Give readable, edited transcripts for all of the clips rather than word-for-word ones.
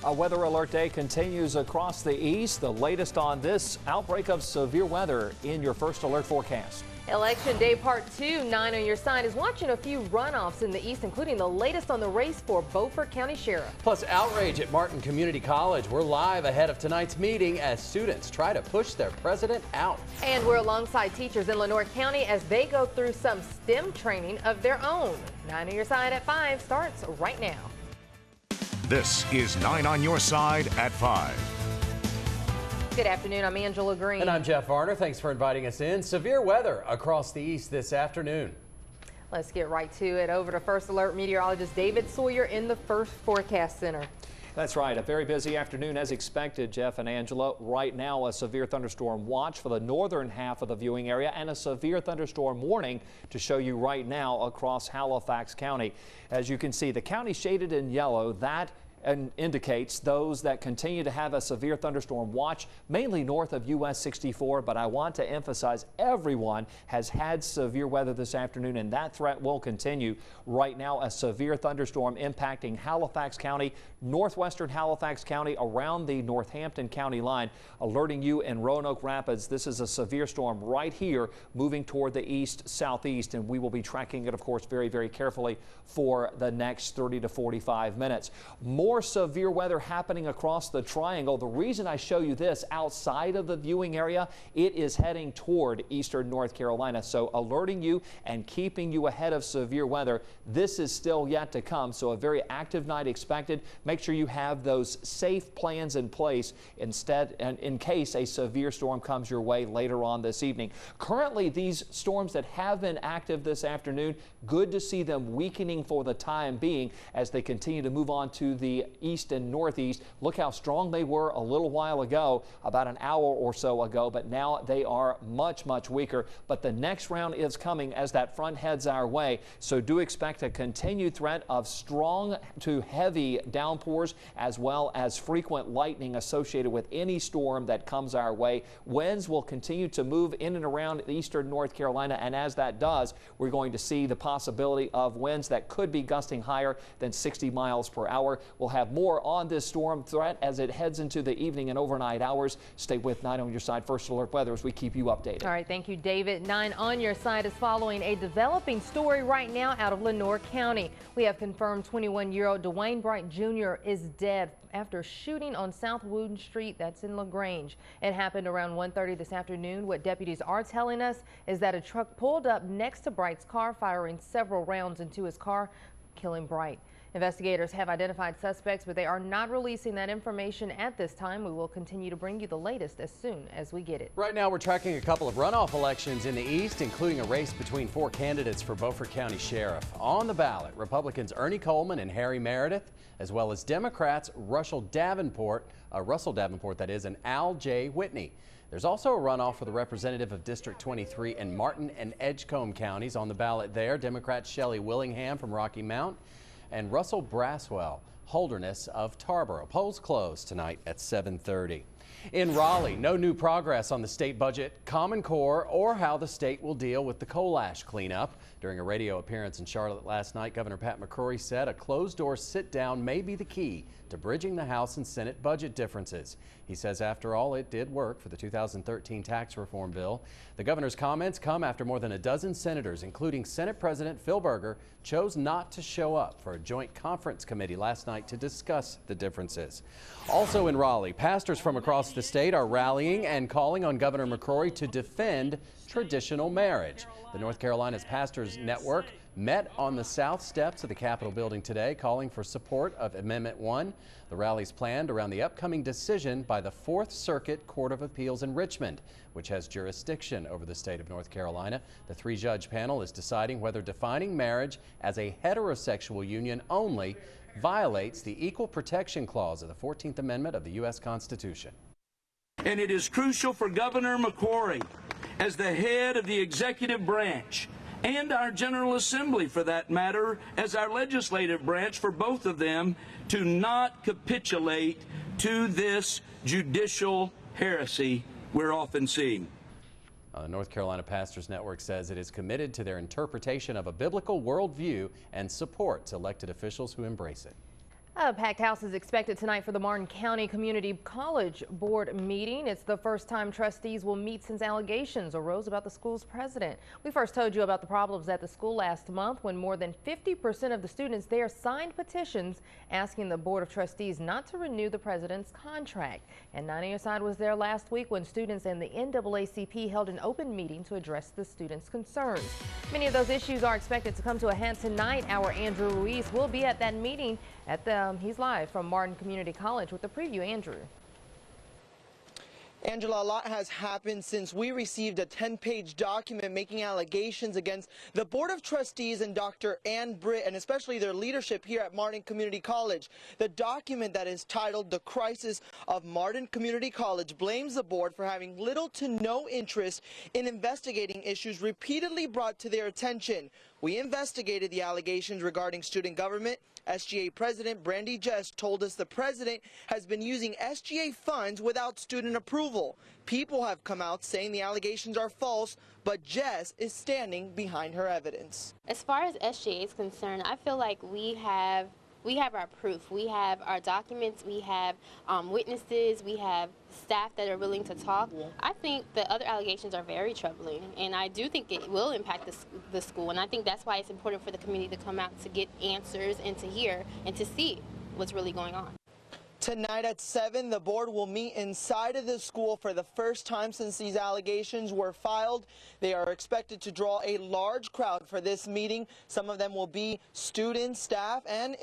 A weather alert day continues across the east. The latest on this outbreak of severe weather in your first alert forecast. Election Day Part 2, 9 on your side, is watching a few runoffs in the east, including the latest on the race for Beaufort County Sheriff. Plus outrage at Martin Community College. We're live ahead of tonight's meeting as students try to push their president out. And we're alongside teachers in Lenoir County as they go through some STEM training of their own. 9 on your side at 5 starts right now. This is 9 on your side at 5. Good afternoon. I'm Angela Green. And I'm Jeff Varner. Thanks for inviting us in. Severe weather across the east this afternoon. Let's get right to it. Over to First Alert meteorologist David Sawyer in the First Forecast Center. That's right. A very busy afternoon as expected, Jeff and Angela. Right now, a severe thunderstorm watch for the northern half of the viewing area and a severe thunderstorm warning to show you right now across Halifax County. As you can see, the county shaded in yellow, that indicates those that continue to have a severe thunderstorm watch, mainly north of US 64. But I want to emphasize everyone has had severe weather this afternoon, and that threat will continue. Right now, a severe thunderstorm impacting Halifax County, northwestern Halifax County, around the Northampton County line, alerting you in Roanoke Rapids. This is a severe storm right here moving toward the east southeast, and we will be tracking it, of course, very, very carefully for the next 30 to 45 minutes. More severe weather happening across the triangle. The reason I show you this outside of the viewing area, it is heading toward eastern North Carolina. So alerting you and keeping you ahead of severe weather. This is still yet to come. So a very active night expected. Make sure you have those safe plans in place instead, and in case a severe storm comes your way later on this evening. Currently, these storms that have been active this afternoon, good to see them weakening for the time being as they continue to move on to the east and northeast. Look how strong they were a little while ago, about an hour or so ago, but now they are much, much weaker. But the next round is coming as that front heads our way. So do expect a continued threat of strong to heavy downpours, as well as frequent lightning associated with any storm that comes our way. Winds will continue to move in and around eastern North Carolina, and as that does, we're going to see the possibility of winds that could be gusting higher than 60 miles per hour. We'll have more on this storm threat as it heads into the evening and overnight hours. Stay with 9 on your side First Alert Weather as we keep you updated. All right, thank you, David. 9 on your side is following a developing story right now out of Lenoir County. We have confirmed 21-year-old Dwayne Bright Jr. is dead after shooting on South Wooden Street. That's in LaGrange. It happened around 1:30 this afternoon. What deputies are telling us is that a truck pulled up next to Bright's car, firing several rounds into his car, killing Bright. Investigators have identified suspects, but they are not releasing that information at this time. We will continue to bring you the latest as soon as we get it. Right now, we're tracking a couple of runoff elections in the east, including a race between 4 candidates for Beaufort County Sheriff. On the ballot, Republicans Ernie Coleman and Harry Meredith, as well as Democrats Russell Davenport, that is, and Al J. Whitney. There's also a runoff for the representative of District 23 in Martin and Edgecombe counties. On the ballot there, Democrats Shelley Willingham from Rocky Mount and Russell Braswell Holderness of Tarboro. Polls close tonight at 7:30. In Raleigh, no new progress on the state budget, Common Core, or how the state will deal with the coal ash cleanup. During a radio appearance in Charlotte last night, Governor Pat McCrory said a closed-door sit-down may be the key to bridging the House and Senate budget differences. He says, after all, it did work for the 2013 tax reform bill. The governor's comments come after more than a dozen senators, including Senate President Phil Berger, chose not to show up for a joint conference committee last night to discuss the differences. Also in Raleigh, pastors from across the state are rallying and calling on Governor McCrory to defend traditional marriage. The North Carolina's Pastors Network met on the south steps of the Capitol building today, calling for support of Amendment 1. The rally's planned around the upcoming decision by the 4th Circuit Court of Appeals in Richmond, which has jurisdiction over the state of North Carolina. The 3-judge panel is deciding whether defining marriage as a heterosexual union only violates the Equal Protection Clause of the 14th Amendment of the U.S. Constitution. And it is crucial for Governor McCrory, as the head of the executive branch, and our General Assembly, for that matter, as our legislative branch, for both of them, to not capitulate to this judicial heresy we're often seeing. The North Carolina Pastors Network says it is committed to their interpretation of a biblical worldview and supports elected officials who embrace it. A packed house is expected tonight for the Martin County Community College Board meeting. It's the first time trustees will meet since allegations arose about the school's president. We first told you about the problems at the school last month when more than 50% of the students there signed petitions asking the Board of Trustees not to renew the president's contract. And 9 on Your Side was there last week when students and the NAACP held an open meeting to address the students' concerns. Many of those issues are expected to come to a head tonight. Our Andrew Ruiz will be at that meeting he's live from Martin Community College with the preview. Andrew. Angela, a lot has happened since we received a 10-page document making allegations against the Board of Trustees and Dr. Ann Britt, and especially their leadership here at Martin Community College. The document that is titled "The Crisis of Martin Community College" blames the board for having little to no interest in investigating issues repeatedly brought to their attention. We investigated the allegations regarding student government. SGA President Brandy Jess told us the president has been using SGA funds without student approval. People have come out saying the allegations are false, but Jess is standing behind her evidence. As far as SGA is concerned, I feel like we have our proof. We have our documents, we have witnesses, we have staff that are willing to talk. I think the other allegations are very troubling, and I do think it will impact the school, and I think that's why it's important for the community to come out to get answers and to hear and to see what's really going on. Tonight at 7, the board will meet inside of the school for the first time since these allegations were filed. They are expected to draw a large crowd for this meeting. Some of them will be students, staff, and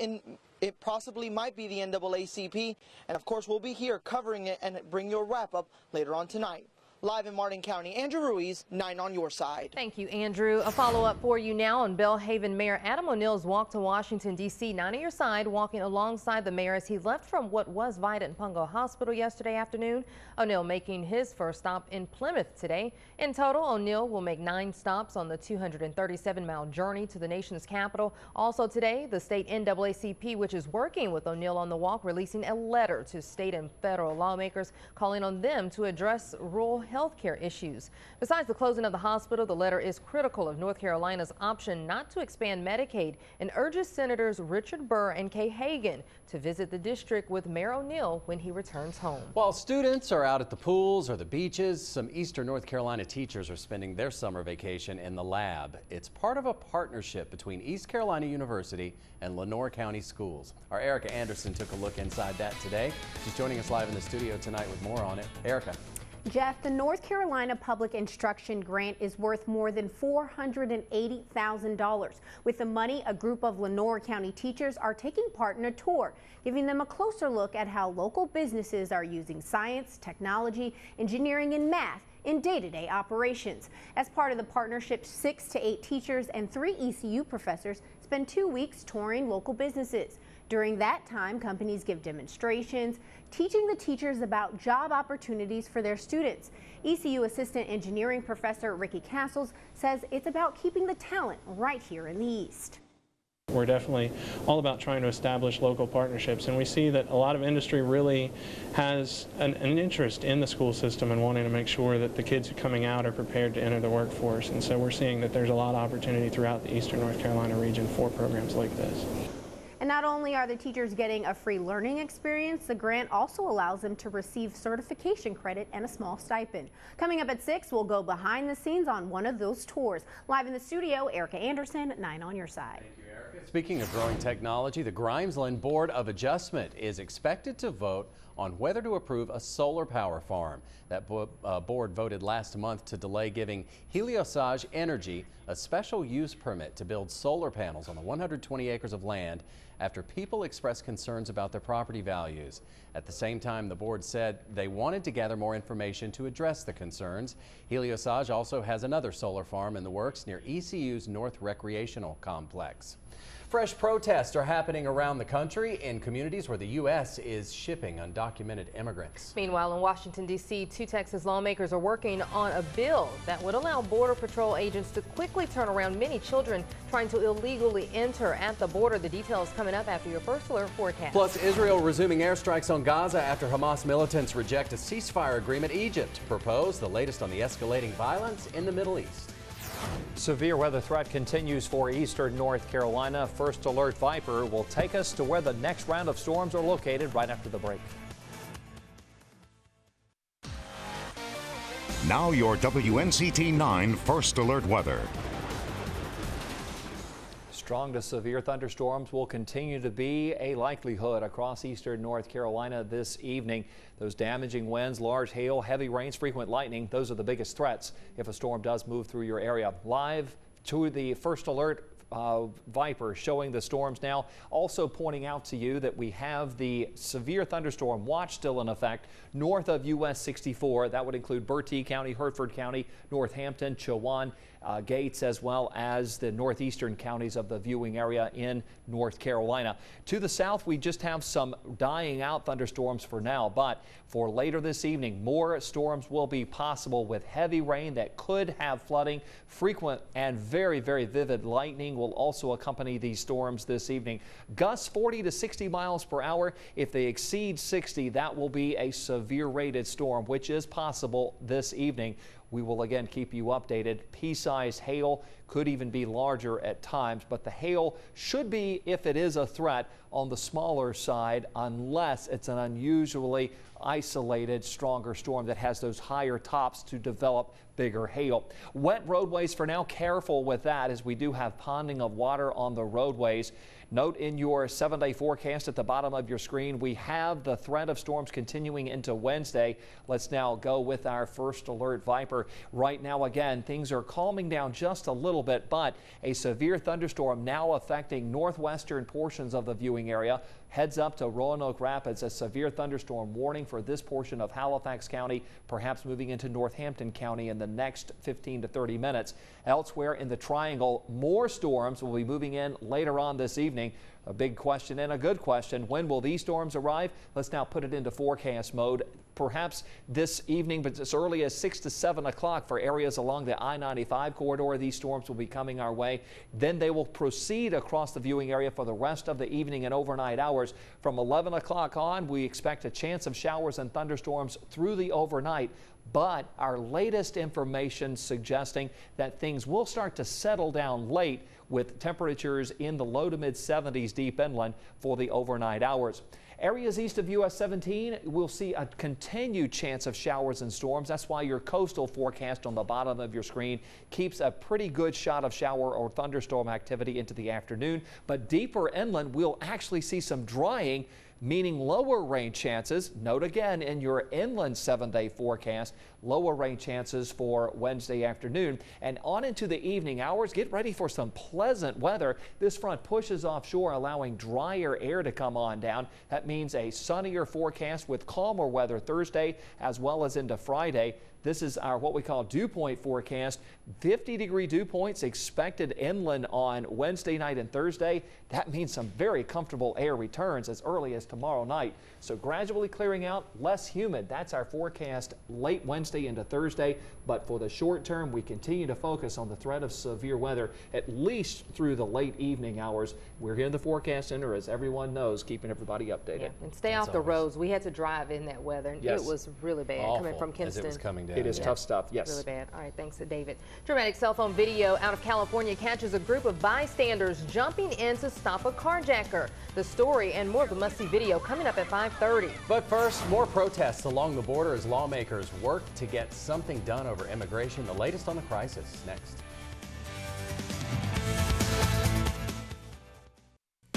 it possibly might be the NAACP. And of course, we'll be here covering it and bring you a wrap-up later on tonight. Live in Martin County, Andrew Ruiz, 9 on Your Side. Thank you, Andrew. A follow-up for you now on Belhaven Mayor Adam O'Neill's walk to Washington, D.C. 9 on Your Side, walking alongside the mayor as he left from what was Vida and Pungo Hospital yesterday afternoon. O'Neill making his first stop in Plymouth today. In total, O'Neill will make 9 stops on the 237-mile journey to the nation's capital. Also today, the state NAACP, which is working with O'Neill on the walk, releasing a letter to state and federal lawmakers calling on them to address rural health care issues. Besides the closing of the hospital, the letter is critical of North Carolina's option not to expand Medicaid and urges Senators Richard Burr and Kay Hagan to visit the district with Mayor O'Neill when he returns home. While students are out at the pools or the beaches, some Eastern North Carolina teachers are spending their summer vacation in the lab. It's part of a partnership between East Carolina University and Lenoir County Schools. Our Erica Anderson took a look inside that today. She's joining us live in the studio tonight with more on it. Erica. Jeff, the North Carolina Public Instruction Grant is worth more than $480,000. With the money, a group of Lenoir County teachers are taking part in a tour, giving them a closer look at how local businesses are using science, technology, engineering, and math in day-to-day operations. As part of the partnership, 6 to 8 teachers and 3 ECU professors spend 2 weeks touring local businesses. During that time, companies give demonstrations, teaching the teachers about job opportunities for their students. ECU Assistant Engineering Professor Ricky Castles says it's about keeping the talent right here in the East. We're definitely all about trying to establish local partnerships, and we see that a lot of industry really has an interest in the school system and wanting to make sure that the kids coming out are prepared to enter the workforce. And so we're seeing that there's a lot of opportunity throughout the Eastern North Carolina region for programs like this. And not only are the teachers getting a free learning experience, the grant also allows them to receive certification credit and a small stipend. Coming up at 6, we'll go behind the scenes on one of those tours. Live in the studio, Erica Anderson, 9 on Your Side. Thank you, Erica. Speaking of growing technology, the Grimesland Board of Adjustment is expected to vote on whether to approve a solar power farm. That board voted last month to delay giving Heliosage Energy a special use permit to build solar panels on the 120 acres of land after people expressed concerns about their property values. At the same time, the board said they wanted to gather more information to address the concerns. Heliosage also has another solar farm in the works near ECU's North Recreational Complex. Fresh protests are happening around the country in communities where the U.S. is shipping undocumented immigrants. Meanwhile, in Washington, D.C., 2 Texas lawmakers are working on a bill that would allow Border Patrol agents to quickly turn around many children trying to illegally enter at the border. The details coming up after your first alert forecast. Plus, Israel resuming airstrikes on Gaza after Hamas militants reject a ceasefire agreement. Egypt proposed, the latest on the escalating violence in the Middle East. Severe weather threat continues for eastern North Carolina. First Alert Viper will take us to where the next round of storms are located right after the break. Now your WNCT 9 First Alert weather. Strong to severe thunderstorms will continue to be a likelihood across eastern North Carolina this evening. Those damaging winds, large hail, heavy rains, frequent lightning, those are the biggest threats if a storm does move through your area. Live to the First Alert Viper showing the storms now, also pointing out to you that we have the severe thunderstorm watch still in effect north of US 64. That would include Bertie County, Hertford County, Northampton, Chowan, Gates, as well as the northeastern counties of the viewing area in North Carolina. To the south, we just have some dying out thunderstorms for now, but for later this evening, more storms will be possible with heavy rain that could have flooding. Frequent and very, very vivid lightning will also accompany these storms this evening. Gusts 40 to 60 miles per hour. If they exceed 60, that will be a severe rated storm, which is possible this evening. We will again keep you updated. Pea-sized hail could even be larger at times, but the hail should be, if it is a threat, on the smaller side unless it's an unusually isolated, stronger storm that has those higher tops to develop bigger hail. Wet roadways for now. Careful with that as we do have ponding of water on the roadways. Note in your 7-day forecast at the bottom of your screen, we have the threat of storms continuing into Wednesday. Let's now go with our First Alert Viper. Right now, again, things are calming down just a little bit, but a severe thunderstorm now affecting northwestern portions of the viewing area. Heads up to Roanoke Rapids, a severe thunderstorm warning for this portion of Halifax County, perhaps moving into Northampton County in the next 15 to 30 minutes. Elsewhere in the Triangle, more storms will be moving in later on this evening. A big question and a good question. When will these storms arrive? Let's now put it into forecast mode. Perhaps this evening, but as early as 6 to 7 o'clock for areas along the I-95 corridor. These storms will be coming our way. Then they will proceed across the viewing area for the rest of the evening and overnight hours. From 11 o'clock on, we expect a chance of showers and thunderstorms through the overnight. But our latest information suggesting that things will start to settle down late with temperatures in the low to mid 70s deep inland for the overnight hours. Areas east of US 17 will see a continued chance of showers and storms. That's why your coastal forecast on the bottom of your screen keeps a pretty good shot of shower or thunderstorm activity into the afternoon. But deeper inland, we'll actually see some drying, meaning lower rain chances. Note again in your inland 7-day forecast, lower rain chances for Wednesday afternoon and on into the evening hours. Get ready for some pleasant weather. This front pushes offshore, allowing drier air to come on down. That means a sunnier forecast with calmer weather Thursday as well as into Friday. This is our what we call dew point forecast. 50-degree dew points expected inland on Wednesday night and Thursday. That means some very comfortable air returns as early as tomorrow night. So gradually clearing out, less humid. That's our forecast late Wednesday into Thursday. But for the short term, we continue to focus on the threat of severe weather at least through the late evening hours. We're here in the forecast center, as everyone knows, keeping everybody updated. Yeah, and stay off the roads. We had to drive in that weather, and yes, it was really bad coming from Kinston. As it was coming down. It is tough stuff, yes. Really bad. All right, thanks to David. Dramatic cell phone video out of California catches a group of bystanders jumping in to stop a carjacker. The story and more of the must-see video coming up at 5:30. But first, more protests along the border as lawmakers work to get something done over immigration. The latest on the crisis next.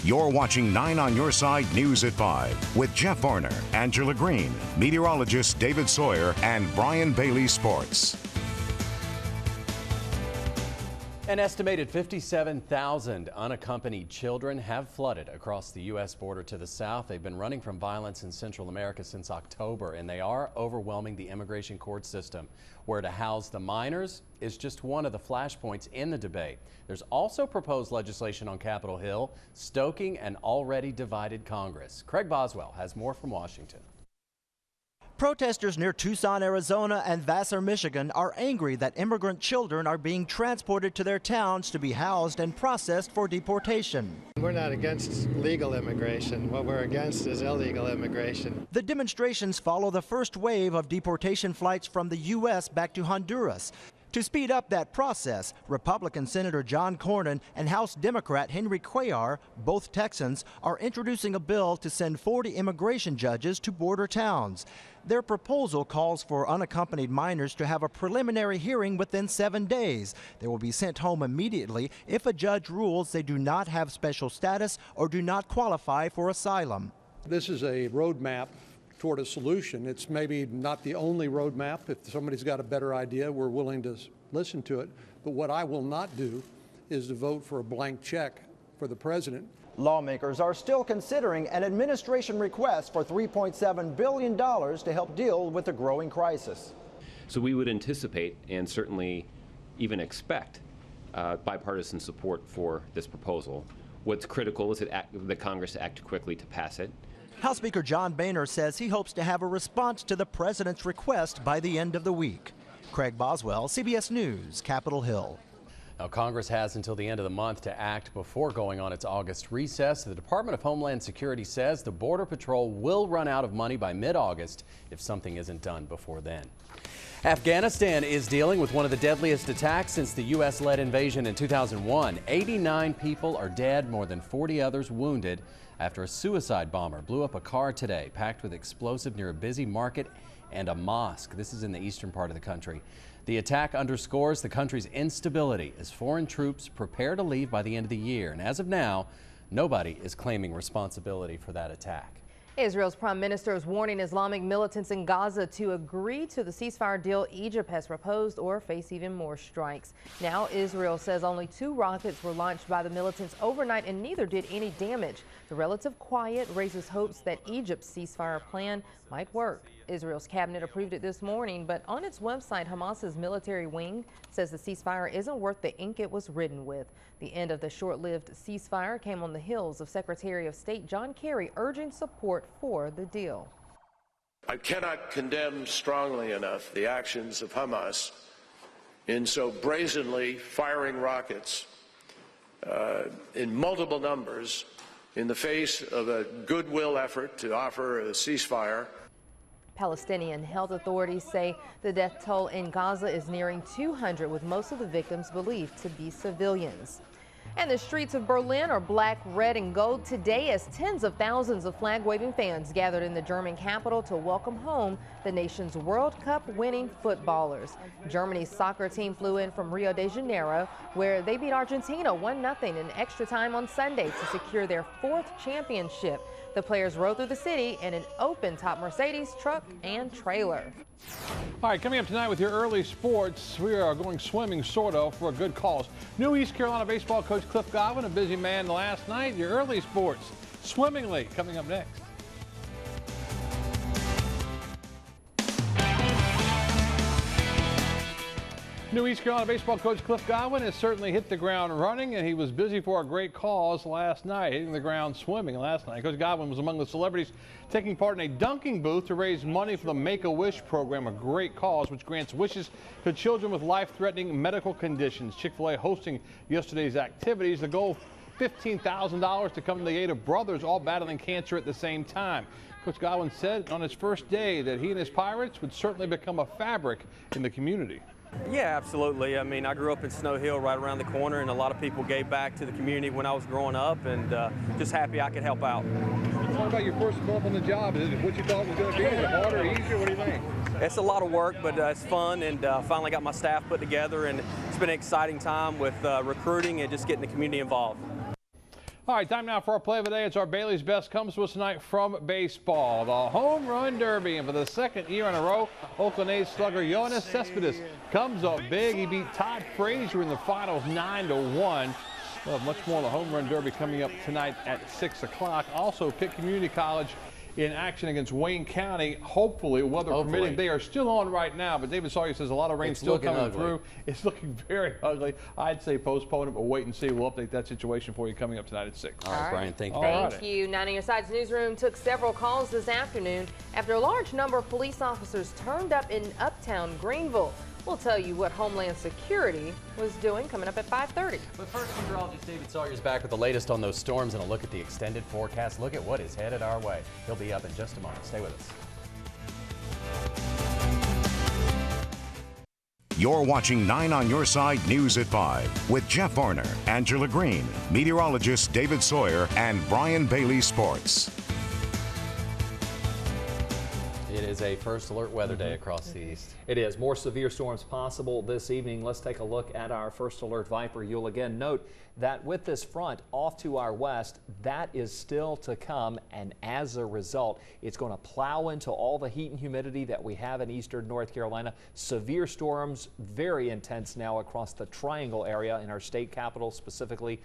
You're watching 9 on Your Side News at 5 with Jeff Varner, Angela Green, meteorologist David Sawyer, and Brian Bailey Sports. An estimated 57,000 unaccompanied children have flooded across the U.S. border to the south. They've been running from violence in Central America since October, and they are overwhelming the immigration court system. Where to house the minors is just one of the flashpoints in the debate. There's also proposed legislation on Capitol Hill, stoking an already divided Congress. Craig Boswell has more from Washington. Protesters near Tucson, Arizona and Vassar, Michigan are angry that immigrant children are being transported to their towns to be housed and processed for deportation. We're not against legal immigration. What we're against is illegal immigration. The demonstrations follow the first wave of deportation flights from the U.S. back to Honduras. To speed up that process, Republican Senator John Cornyn and House Democrat Henry Cuellar, both Texans, are introducing a bill to send 40 immigration judges to border towns. Their proposal calls for unaccompanied minors to have a preliminary hearing within 7 days. They will be sent home immediately if a judge rules they do not have special status or do not qualify for asylum. This is a roadmap toward a solution. It's maybe not the only roadmap. If somebody's got a better idea, we're willing to listen to it. But what I will not do is to vote for a blank check for the president. Lawmakers are still considering an administration request for $3.7 billion to help deal with the growing crisis. So we would anticipate and certainly even expect bipartisan support for this proposal. What's critical is that the Congress act quickly to pass it. House Speaker John Boehner says he hopes to have a response to the president's request by the end of the week. Craig Boswell, CBS News, Capitol Hill. Now, Congress has until the end of the month to act before going on its August recess. The Department of Homeland Security says the Border Patrol will run out of money by mid-August if something isn't done before then. Afghanistan is dealing with one of the deadliest attacks since the U.S.-led invasion in 2001. 89 people are dead, more than 40 others wounded after a suicide bomber blew up a car today packed with explosive near a busy market and a mosque. This is in the eastern part of the country. The attack underscores the country's instability as foreign troops prepare to leave by the end of the year. And as of now, nobody is claiming responsibility for that attack. Israel's prime minister is warning Islamic militants in Gaza to agree to the ceasefire deal Egypt has proposed or face even more strikes. Now Israel says only 2 rockets were launched by the militants overnight and neither did any damage. The relative quiet raises hopes that Egypt's ceasefire plan might work. Israel's cabinet approved it this morning, but on its website, Hamas's military wing says the ceasefire isn't worth the ink it was written with. The end of the short-lived ceasefire came on the heels of Secretary of State John Kerry urging support for the deal. I cannot condemn strongly enough the actions of Hamas in so brazenly firing rockets in multiple numbers in the face of a goodwill effort to offer a ceasefire. Palestinian health authorities say the death toll in Gaza is nearing 200, with most of the victims believed to be civilians. And the streets of Berlin are black, red, and gold today as tens of thousands of flag-waving fans gathered in the German capital to welcome home the nation's World Cup winning footballers. Germany's soccer team flew in from Rio de Janeiro, where they beat Argentina 1-0 in extra time on Sunday to secure their 4th championship. The players rode through the city in an open-top Mercedes truck and trailer. All right, coming up tonight with your early sports, we are going swimming, sort of, for a good cause. New East Carolina baseball coach Cliff Godwin, a busy man last night. Your early sports, swimmingly, coming up next. New East Carolina baseball coach Cliff Godwin has certainly hit the ground running, and he was busy for a great cause last night, hitting the ground swimming last night. Coach Godwin was among the celebrities taking part in a dunking booth to raise money for the Make-A-Wish program, a great cause which grants wishes to children with life-threatening medical conditions. Chick-fil-A hosting yesterday's activities. The goal, $15,000 to come to the aid of brothers all battling cancer at the same time. Coach Godwin said on his first day that he and his Pirates would certainly become a fabric in the community. Yeah, absolutely. I mean, I grew up in Snow Hill right around the corner, and a lot of people gave back to the community when I was growing up, and just happy I could help out. What about your first month on the job? Is it what you thought it was going to be? Is it harder, easier? What do you think? It's a lot of work, but it's fun, and finally got my staff put together, and it's been an exciting time with recruiting and just getting the community involved. All right, time now for our play of the day. It's our Bailey's Best. Comes to us tonight from baseball. The Home Run Derby. And for the 2nd year in a row, Oakland A's slugger Yoenis Cespedes comes up big. He beat Todd Frazier in the finals 9-1. We'll have much more of the Home Run Derby coming up tonight at 6 o'clock. Also, Pitt Community College in action against Wayne County, hopefully, weather permitting. They are still on right now, but David Sawyer says a lot of rain still coming through. It's looking very ugly. I'd say postpone it, but wait and see. We'll update that situation for you coming up tonight at 6. All right, Brian, thank you. Thank you. 9 on your side's newsroom took several calls this afternoon after a large number of police officers turned up in uptown Greenville. We'll tell you what Homeland Security was doing coming up at 5:30. But first, meteorologist David Sawyer is back with the latest on those storms and a look at the extended forecast. Look at what is headed our way. He'll be up in just a moment. Stay with us. You're watching 9 on Your Side News at 5 with Jeff Varner, Angela Green, meteorologist David Sawyer, and Brian Bailey Sports. It is a first alert weather day across the east. It is. More severe storms possible this evening. Let's take a look at our first alert Viper. You'll again note that with this front off to our west, that is still to come, and as a result, it's going to plow into all the heat and humidity that we have in eastern North Carolina. Severe storms, very intense now across the Triangle area in our state capital specifically.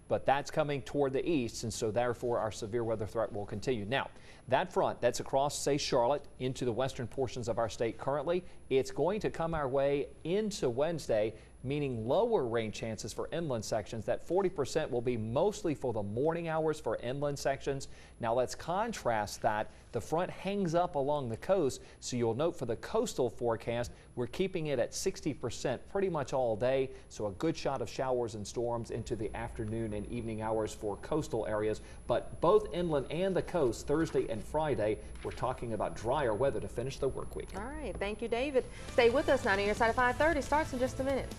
But that's coming toward the east, and so therefore our severe weather threat will continue. Now, that front that's across, say, Charlotte into the western portions of our state currently, it's going to come our way into Wednesday, meaning lower rain chances for inland sections. That 40% will be mostly for the morning hours for inland sections. Now let's contrast that. The front hangs up along the coast, so you'll note for the coastal forecast, we're keeping it at 60% pretty much all day. So a good shot of showers and storms into the afternoon and evening hours for coastal areas. But both inland and the coast, Thursday and Friday, we're talking about drier weather to finish the work week. All right, thank you, David. Stay with us. 9 on Your Side at 5:30 starts in just a minute.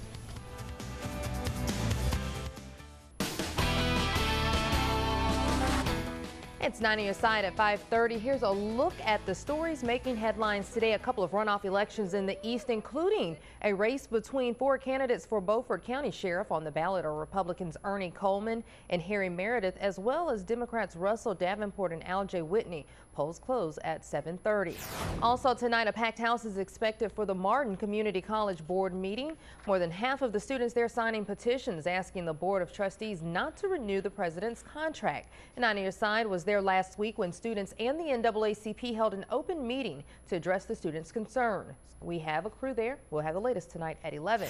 It's 9 on Your Side at 5:30. Here's a look at the stories making headlines today. A couple of runoff elections in the east, including a race between 4 candidates for Beaufort County Sheriff. On the ballot are Republicans Ernie Coleman and Harry Meredith, as well as Democrats Russell Davenport and Al J. Whitney. Polls close at 7:30. Also tonight, a packed house is expected for the Martin Community College Board meeting. More than half of the students there signing petitions asking the Board of Trustees not to renew the president's contract. And 9 on Your Side was there last week when students and the NAACP held an open meeting to address the students' concerns. We have a crew there. We'll have the latest tonight at 11.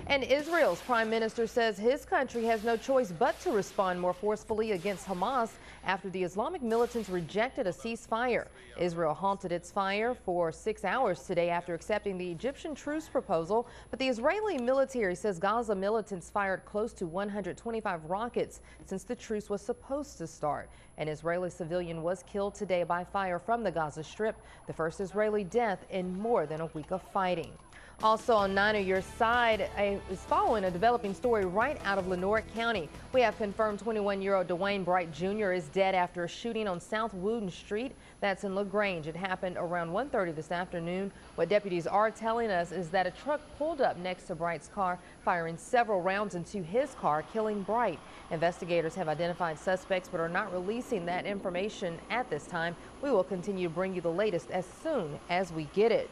And Israel's prime minister says his country has no choice but to respond more forcefully against Hamas after the Islamic militants rejected a ceasefire. Israel halted its fire for 6 hours today after accepting the Egyptian truce proposal, but the Israeli military says Gaza militants fired close to 125 rockets since the truce was supposed to start. An Israeli civilian was killed today by fire from the Gaza Strip, the first Israeli death in more than a week of fighting. Also on 9 on Your Side is following a developing story right out of Lenoir County. We have confirmed 21-year-old Dwayne Bright Jr. is dead after a shooting on South Wooden Street. That's in LaGrange. It happened around 1:30 this afternoon. What deputies are telling us is that a truck pulled up next to Bright's car, firing several rounds into his car, killing Bright. Investigators have identified suspects but are not releasing that information at this time. We will continue to bring you the latest as soon as we get it.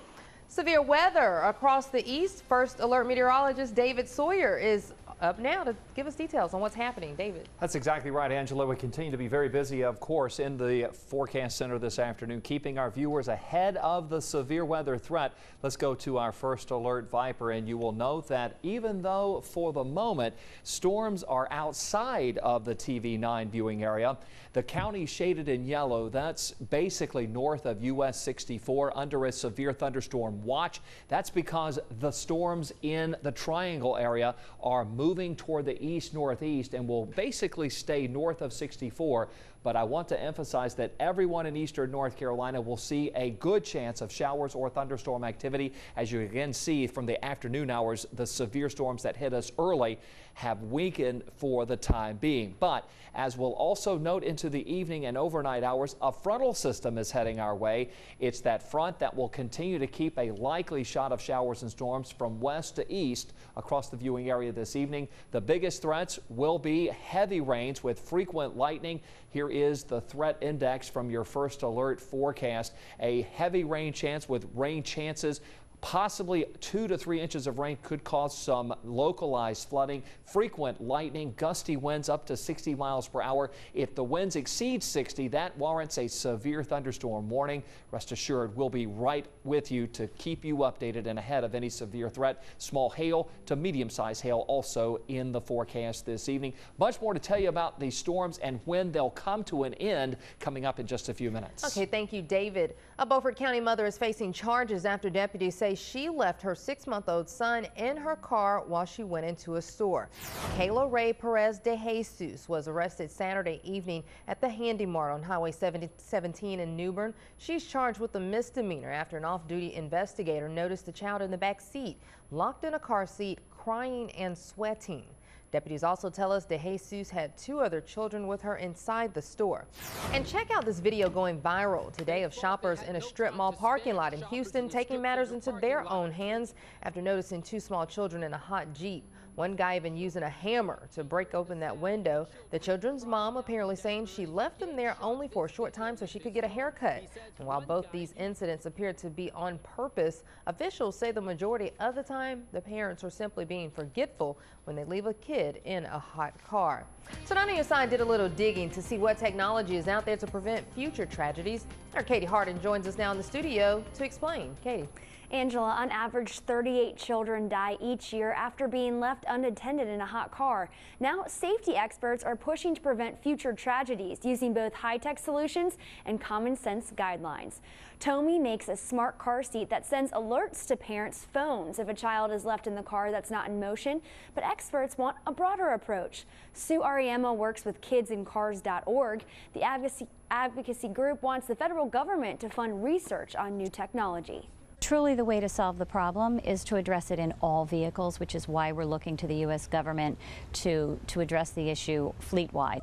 Severe weather across the east. First alert meteorologist David Sawyer is up now to give us details on what's happening. David. That's exactly right, Angela. We continue to be very busy, of course, in the forecast center this afternoon, keeping our viewers ahead of the severe weather threat. Let's go to our first alert Viper, and you will note that even though for the moment storms are outside of the TV9 viewing area, the county shaded in yellow, that's basically north of US 64 under a severe thunderstorm watch. That's because the storms in the Triangle area are moving toward the east-northeast and will basically stay north of 64. But I want to emphasize that everyone in eastern North Carolina will see a good chance of showers or thunderstorm activity. As you again see from the afternoon hours, the severe storms that hit us early have weakened for the time being. But as we'll also note into the evening and overnight hours, a frontal system is heading our way. It's that front that will continue to keep a likely shot of showers and storms from west to east across the viewing area this evening. The biggest threats will be heavy rains with frequent lightning. Here is the threat index from your first alert forecast. A heavy rain chance with rain chances. Possibly 2 to 3 inches of rain could cause some localized flooding, frequent lightning, gusty winds up to 60 miles per hour. If the winds exceed 60, that warrants a severe thunderstorm warning. Rest assured, we'll be right with you to keep you updated and ahead of any severe threat. Small hail to medium-sized hail also in the forecast this evening. Much more to tell you about these storms and when they'll come to an end coming up in just a few minutes. Okay, thank you, David. A Beaufort County mother is facing charges after deputies say say she left her 6-month-old son in her car while she went into a store. Kayla Ray Perez de Jesus was arrested Saturday evening at the Handy Mart on Highway 17 in New Bern. She's charged with a misdemeanor after an off-duty investigator noticed the child in the back seat, locked in a car seat, crying and sweating. Deputies also tell us De Jesus had 2 other children with her inside the store. And check out this video going viral today of shoppers in a strip mall parking lot in Houston taking matters into their own hands after noticing 2 small children in a hot Jeep. One guy even using a hammer to break open that window. The children's mom apparently saying she left them there only for a short time so she could get a haircut. And while both these incidents appear to be on purpose, officials say the majority of the time the parents are simply being forgetful when they leave a kid in a hot car. So 9 on Your Side did a little digging to see what technology is out there to prevent future tragedies. Our Katie Harden joins us now in the studio to explain. Katie. Angela, on average, 38 children die each year after being left unattended in a hot car. Now, safety experts are pushing to prevent future tragedies using both high-tech solutions and common sense guidelines. Tomy makes a smart car seat that sends alerts to parents' phones if a child is left in the car that's not in motion, but experts want a broader approach. Sue Ariema works with kidsincars.org. The advocacy group wants the federal government to fund research on new technology. Truly the way to solve the problem is to address it in all vehicles, which is why we're looking to the U.S. government to address the issue fleet-wide.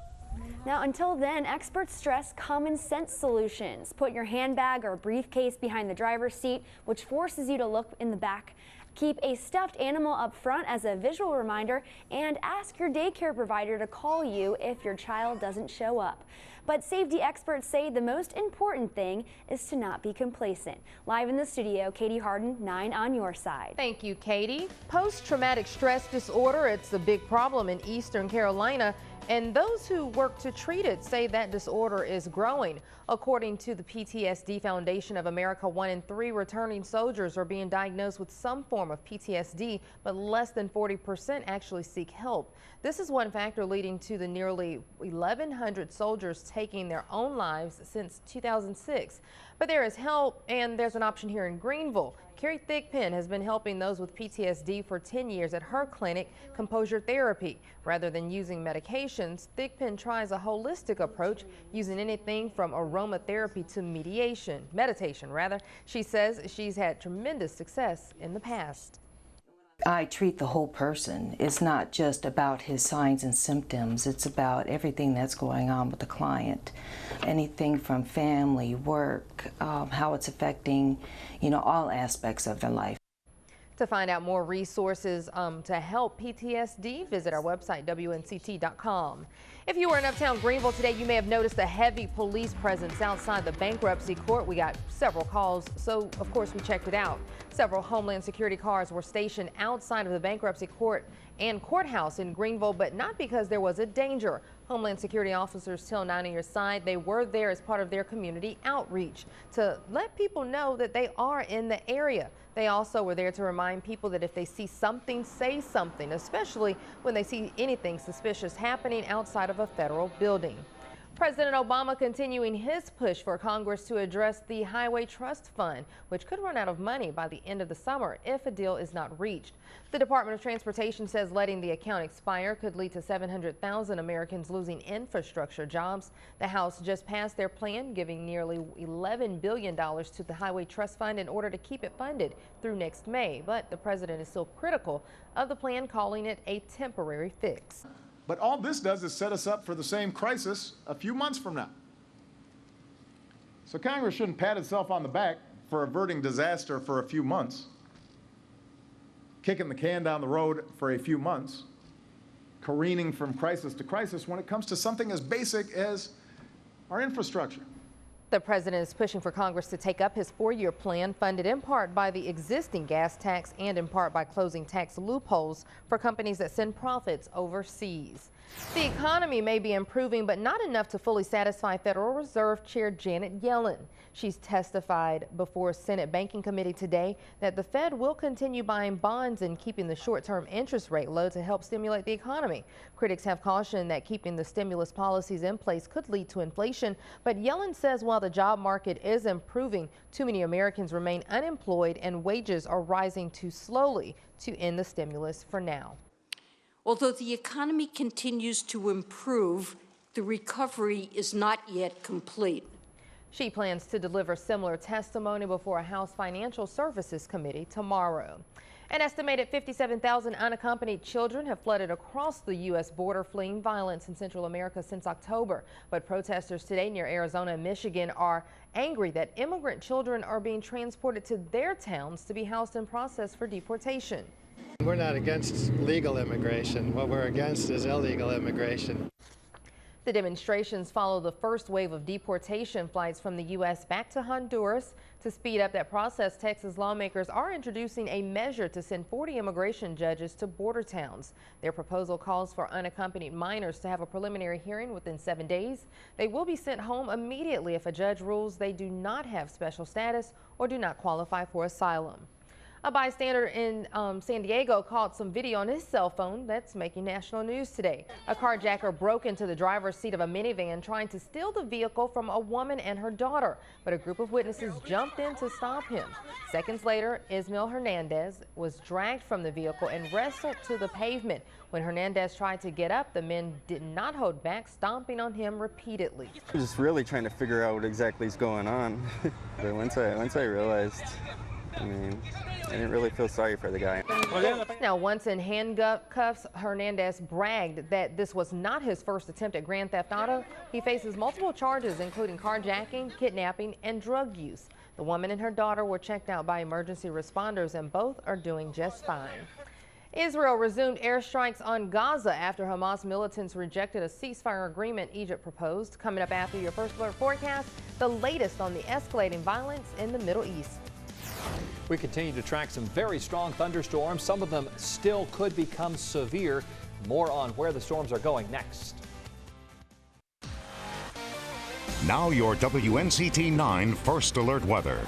Now, until then, experts stress common sense solutions. Put your handbag or briefcase behind the driver's seat, which forces you to look in the back. Keep a stuffed animal up front as a visual reminder, and ask your daycare provider to call you if your child doesn't show up. But safety experts say the most important thing is to not be complacent. Live in the studio, Katie Harden, 9 on Your Side. Thank you, Katie. Post-traumatic stress disorder, it's a big problem in Eastern Carolina, and those who work to treat it say that disorder is growing. According to the PTSD Foundation of America, 1 in 3 returning soldiers are being diagnosed with some form of PTSD, but less than 40% actually seek help. This is one factor leading to the nearly 1,100 soldiers taking their own lives since 2006. But there is help, and there's an option here in Greenville. Carrie Thigpen has been helping those with PTSD for 10 years at her clinic, Composure Therapy. Rather than using medications, Thigpen tries a holistic approach, using anything from aromatherapy to meditation. She says she's had tremendous success in the past. I treat the whole person. It's not just about his signs and symptoms. It's about everything that's going on with the client. Anything from family, work, how it's affecting, all aspects of their life. To find out more resources to help PTSD, visit our website, WNCT.com. If you were in uptown Greenville today, you may have noticed a heavy police presence outside the bankruptcy court. We got several calls, so of course we checked it out. Several Homeland Security cars were stationed outside of the bankruptcy court and courthouse in Greenville, but not because there was a danger. Homeland Security officers tell 9 on Your Side they were there as part of their community outreach to let people know that they are in the area. They also were there to remind people that if they see something, say something, especially when they see anything suspicious happening outside of a federal building. President Obama continuing his push for Congress to address the Highway Trust Fund, which could run out of money by the end of the summer if a deal is not reached. The Department of Transportation says letting the account expire could lead to 700,000 Americans losing infrastructure jobs. The House just passed their plan, giving nearly $11 billion to the Highway Trust Fund in order to keep it funded through next May. But the president is still critical of the plan, calling it a temporary fix. But all this does is set us up for the same crisis a few months from now. So Congress shouldn't pat itself on the back for averting disaster for a few months, kicking the can down the road for a few months, careening from crisis to crisis when it comes to something as basic as our infrastructure. The president is pushing for Congress to take up his 4-year plan, funded in part by the existing gas tax and in part by closing tax loopholes for companies that send profits overseas. The economy may be improving, but not enough to fully satisfy Federal Reserve Chair Janet Yellen. She's testified before Senate Banking Committee today that the Fed will continue buying bonds and keeping the short-term interest rate low to help stimulate the economy. Critics have cautioned that keeping the stimulus policies in place could lead to inflation, but Yellen says while the job market is improving, too many Americans remain unemployed and wages are rising too slowly to end the stimulus for now. Although the economy continues to improve, the recovery is not yet complete. She plans to deliver similar testimony before a House Financial Services Committee tomorrow. An estimated 57,000 unaccompanied children have flooded across the U.S. border fleeing violence in Central America since October. But protesters today near Arizona and Michigan are angry that immigrant children are being transported to their towns to be housed and processed for deportation. We're not against legal immigration. What we're against is illegal immigration. The demonstrations follow the first wave of deportation flights from the U.S. back to Honduras. To speed up that process, Texas lawmakers are introducing a measure to send 40 immigration judges to border towns. Their proposal calls for unaccompanied minors to have a preliminary hearing within 7 days. They will be sent home immediately if a judge rules they do not have special status or do not qualify for asylum. A bystander in San Diego caught some video on his cell phone that's making national news today. A carjacker broke into the driver's seat of a minivan trying to steal the vehicle from a woman and her daughter, but a group of witnesses jumped in to stop him. Seconds later, Ismael Hernandez was dragged from the vehicle and wrestled to the pavement. When Hernandez tried to get up, the men did not hold back, stomping on him repeatedly. I'm just really trying to figure out what exactly is going on. But once I realized, I mean, I didn't really feel sorry for the guy. Now, once in handcuffs, Hernandez bragged that this was not his first attempt at grand theft auto. He faces multiple charges, including carjacking, kidnapping, and drug use. The woman and her daughter were checked out by emergency responders, and both are doing just fine. Israel resumed airstrikes on Gaza after Hamas militants rejected a ceasefire agreement Egypt proposed. Coming up after your first alert forecast, the latest on the escalating violence in the Middle East. We continue to track some very strong thunderstorms. Some of them still could become severe. More on where the storms are going next. Now your WNCT 9 First Alert weather.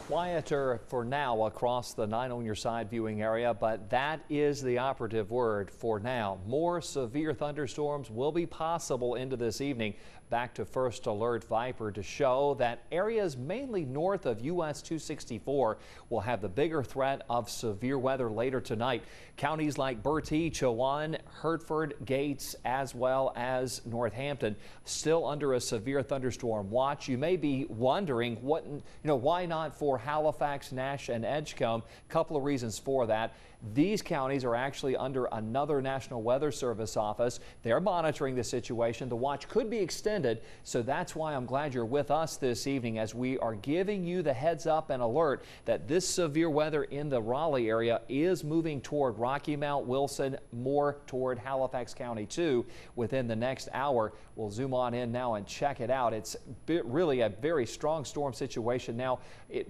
Quieter for now across the 9 on your side viewing area, but that is the operative word for now. More severe thunderstorms will be possible into this evening. Back to First Alert Viper to show that areas mainly north of US 264 will have the bigger threat of severe weather later tonight. Counties like Bertie, Chowan, Hertford, Gates, as well as Northampton still under a severe thunderstorm watch. You may be wondering why not for Halifax, Nash, and Edgecombe. Couple of reasons for that. These counties are actually under another National Weather Service office. They're monitoring the situation. The watch could be extended, so that's why I'm glad you're with us this evening as we are giving you the heads up and alert that this severe weather in the Raleigh area is moving toward Rocky Mount, Wilson, more toward Halifax County too within the next hour. We'll zoom on in now and check it out. It's really a very strong storm situation now,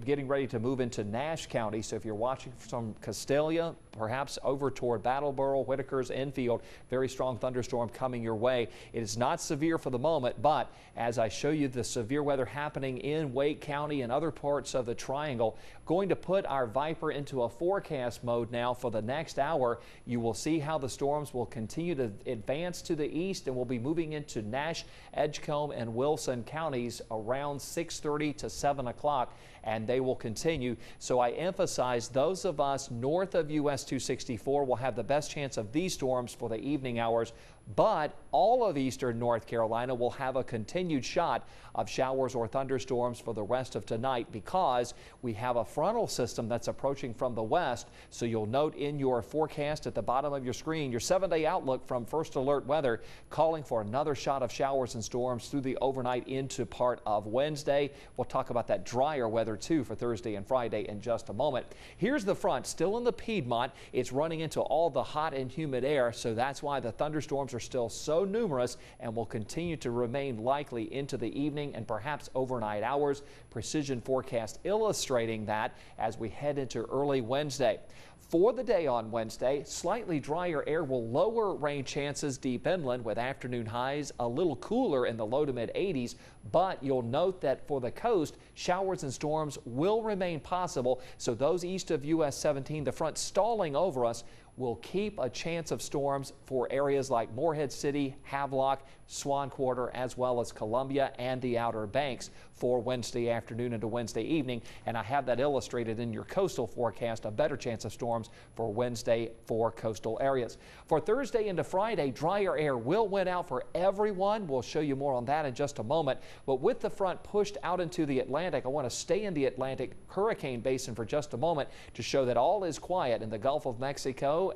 getting ready to move into Nash County. So if you're watching from Castalia, perhaps over toward Battleboro, Whitakers, Enfield, very strong thunderstorm coming your way. It is not severe for the moment, but as I show you the severe weather happening in Wake County and other parts of the Triangle, going to put our Viper into a forecast mode now for the next hour. You will see how the storms will continue to advance to the east and will be moving into Nash, Edgecombe, and Wilson counties around 6:30 to 7 o'clock. And they will continue. So I emphasize those of us north of US 264 will have the best chance of these storms for the evening hours. But all of eastern North Carolina will have a continued shot of showers or thunderstorms for the rest of tonight because we have a frontal system that's approaching from the west. So you'll note in your forecast at the bottom of your screen, your 7-day outlook from First Alert Weather calling for another shot of showers and storms through the overnight into part of Wednesday. We'll talk about that drier weather too for Thursday and Friday in just a moment. Here's the front still in the Piedmont. It's running into all the hot and humid air, so that's why the thunderstorms are are still so numerous and will continue to remain likely into the evening and perhaps overnight hours. Precision forecast illustrating that as we head into early Wednesday. For the day on Wednesday, slightly drier air will lower rain chances deep inland with afternoon highs a little cooler in the low to mid 80s. But you'll note that for the coast, showers and storms will remain possible. So those east of US 17, the front stalling over us, will keep a chance of storms for areas like Morehead City, Havelock, Swan Quarter, as well as Columbia and the Outer Banks for Wednesday afternoon into Wednesday evening. And I have that illustrated in your coastal forecast, a better chance of storms for Wednesday for coastal areas. For Thursday into Friday, drier air will win out for everyone. We'll show you more on that in just a moment. But with the front pushed out into the Atlantic, I want to stay in the Atlantic hurricane basin for just a moment to show that all is quiet in the Gulf of Mexico,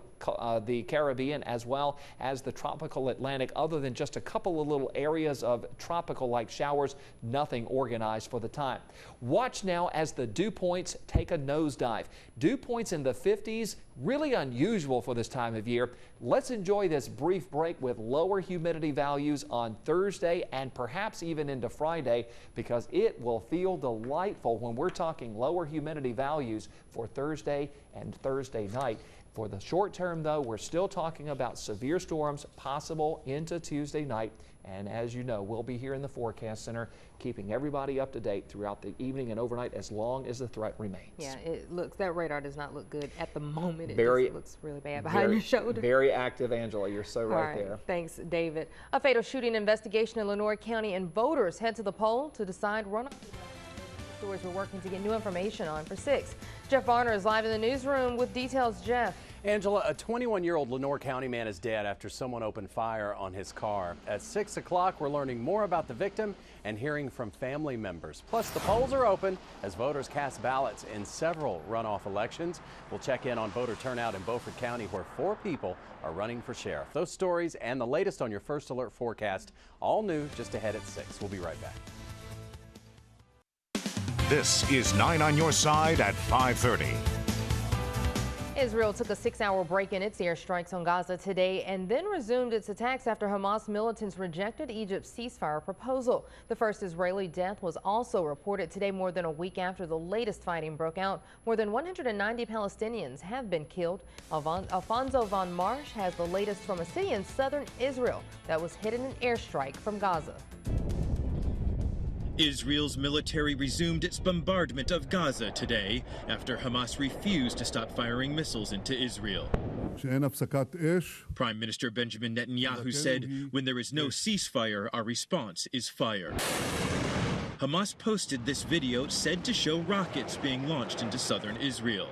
the Caribbean, as well as the tropical Atlantic, other than just a couple of little areas of tropical-like showers, nothing organized for the time. Watch now as the dew points take a nosedive. Dew points in the 50s, really unusual for this time of year. Let's enjoy this brief break with lower humidity values on Thursday and perhaps even into Friday, because it will feel delightful when we're talking lower humidity values for Thursday and Thursday night. For the short term, though, we're still talking about severe storms possible into Tuesday night. And as you know, we'll be here in the Forecast Center keeping everybody up to date throughout the evening and overnight as long as the threat remains. Yeah, it looks, that radar does not look good at the moment. It looks really bad behind very, your shoulder. Very active, Angela. You're so right there. Thanks, David. A fatal shooting investigation in Lenoir County, and voters head to the poll to decide runoff. Stories we're working to get new information on for 6. Jeff Varner is live in the newsroom with details. Jeff. Angela, a 21-year-old Lenoir County man is dead after someone opened fire on his car. At 6 o'clock, we're learning more about the victim and hearing from family members. Plus, the polls are open as voters cast ballots in several runoff elections. We'll check in on voter turnout in Beaufort County, where 4 people are running for sheriff. Those stories and the latest on your First Alert forecast, all new just ahead at 6. We'll be right back. This is 9 on your side at 5:30. Israel took a 6-hour break in its airstrikes on Gaza today and then resumed its attacks after Hamas militants rejected Egypt's ceasefire proposal. The first Israeli death was also reported today, more than a week after the latest fighting broke out. More than 190 Palestinians have been killed. Alfonso von Marsh has the latest from a city in southern Israel that was hit in an airstrike from Gaza. Israel's military resumed its bombardment of Gaza today after Hamas refused to stop firing missiles into Israel. Prime Minister Benjamin Netanyahu said, "When there is no ceasefire, our response is fire." Hamas posted this video said to show rockets being launched into southern Israel.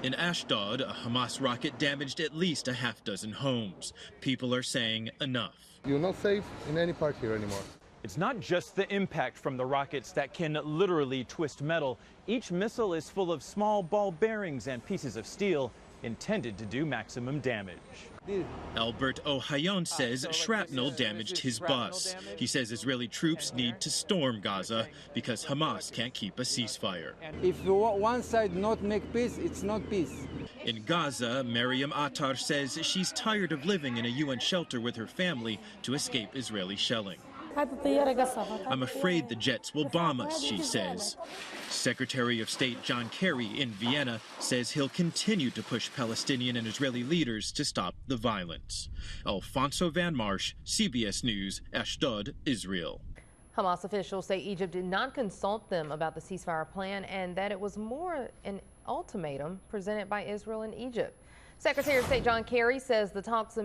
In Ashdod, a Hamas rocket damaged at least a half-dozen homes. People are saying enough. You're not safe in any part here anymore. It's not just the impact from the rockets that can literally twist metal. Each missile is full of small ball bearings and pieces of steel intended to do maximum damage. Albert Ohayon says shrapnel damaged his bus. He says Israeli troops need to storm Gaza because Hamas can't keep a ceasefire. If one side not make peace, it's not peace. In Gaza, Mariam Attar says she's tired of living in a UN shelter with her family to escape Israeli shelling. I'm afraid the jets will bomb us, she says. Secretary of State John Kerry in Vienna says he'll continue to push Palestinian and Israeli leaders to stop the violence. Alfonso Van Marsh, CBS News, Ashdod, Israel. Hamas officials say Egypt did not consult them about the ceasefire plan and that it was more an ultimatum presented by Israel and Egypt. Secretary of State John Kerry says the talks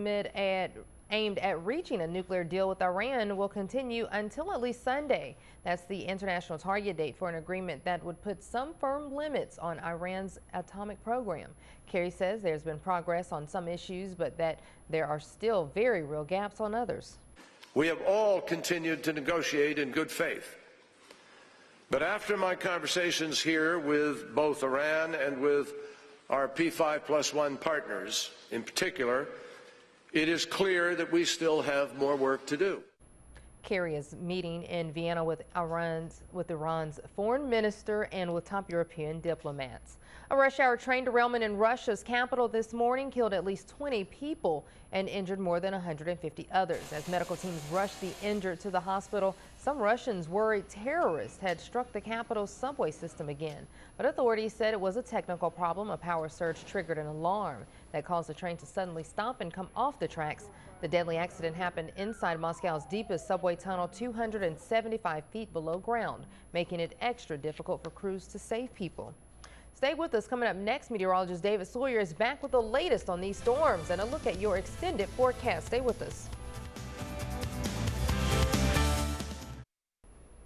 aimed at reaching a nuclear deal with Iran will continue until at least Sunday. That's the international target date for an agreement that would put some firm limits on Iran's atomic program. Kerry says there's been progress on some issues, but that there are still very real gaps on others. We have all continued to negotiate in good faith. But after my conversations here with both Iran and with our P5+1 partners in particular, it is clear that we still have more work to do. Kerry is meeting in Vienna with Iran's foreign minister and with top European diplomats. A rush hour train derailment in Russia's capital this morning killed at least 20 people and injured more than 150 others. As medical teams rushed the injured to the hospital, some Russians worried terrorists had struck the capital's subway system again. But authorities said it was a technical problem. A power surge triggered an alarm that caused the train to suddenly stop and come off the tracks. The deadly accident happened inside Moscow's deepest subway tunnel, 275 feet below ground, making it extra difficult for crews to save people. Stay with us. Coming up next, meteorologist David Sawyer is back with the latest on these storms and a look at your extended forecast. Stay with us.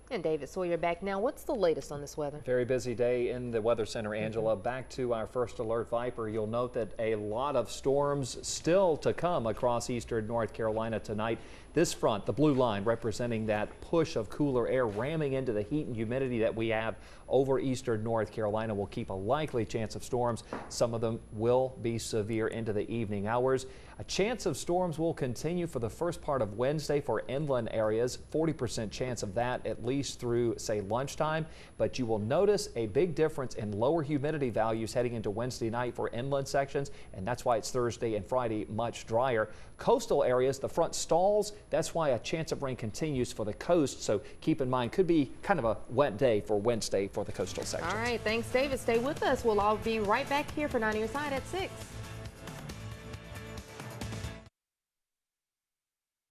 And David Sawyer back now. What's the latest on this weather? Very busy day in the Weather Center, Angela. Back to our first alert Viper. You'll note that a lot of storms still to come across eastern North Carolina tonight. This front, the blue line, representing that push of cooler air ramming into the heat and humidity that we have over eastern North Carolina, will keep a likely chance of storms. Some of them will be severe into the evening hours. A chance of storms will continue for the first part of Wednesday for inland areas. 40% chance of that at least through, say, lunchtime. But you will notice a big difference in lower humidity values heading into Wednesday night for inland sections, and that's why it's Thursday and Friday much drier. Coastal areas, the front stalls. That's why a chance of rain continues for the coast. So keep in mind, could be kind of a wet day for Wednesday for the coastal sections. All right, thanks, David. Stay with us. We'll all be right back here for 9 on your side at 6.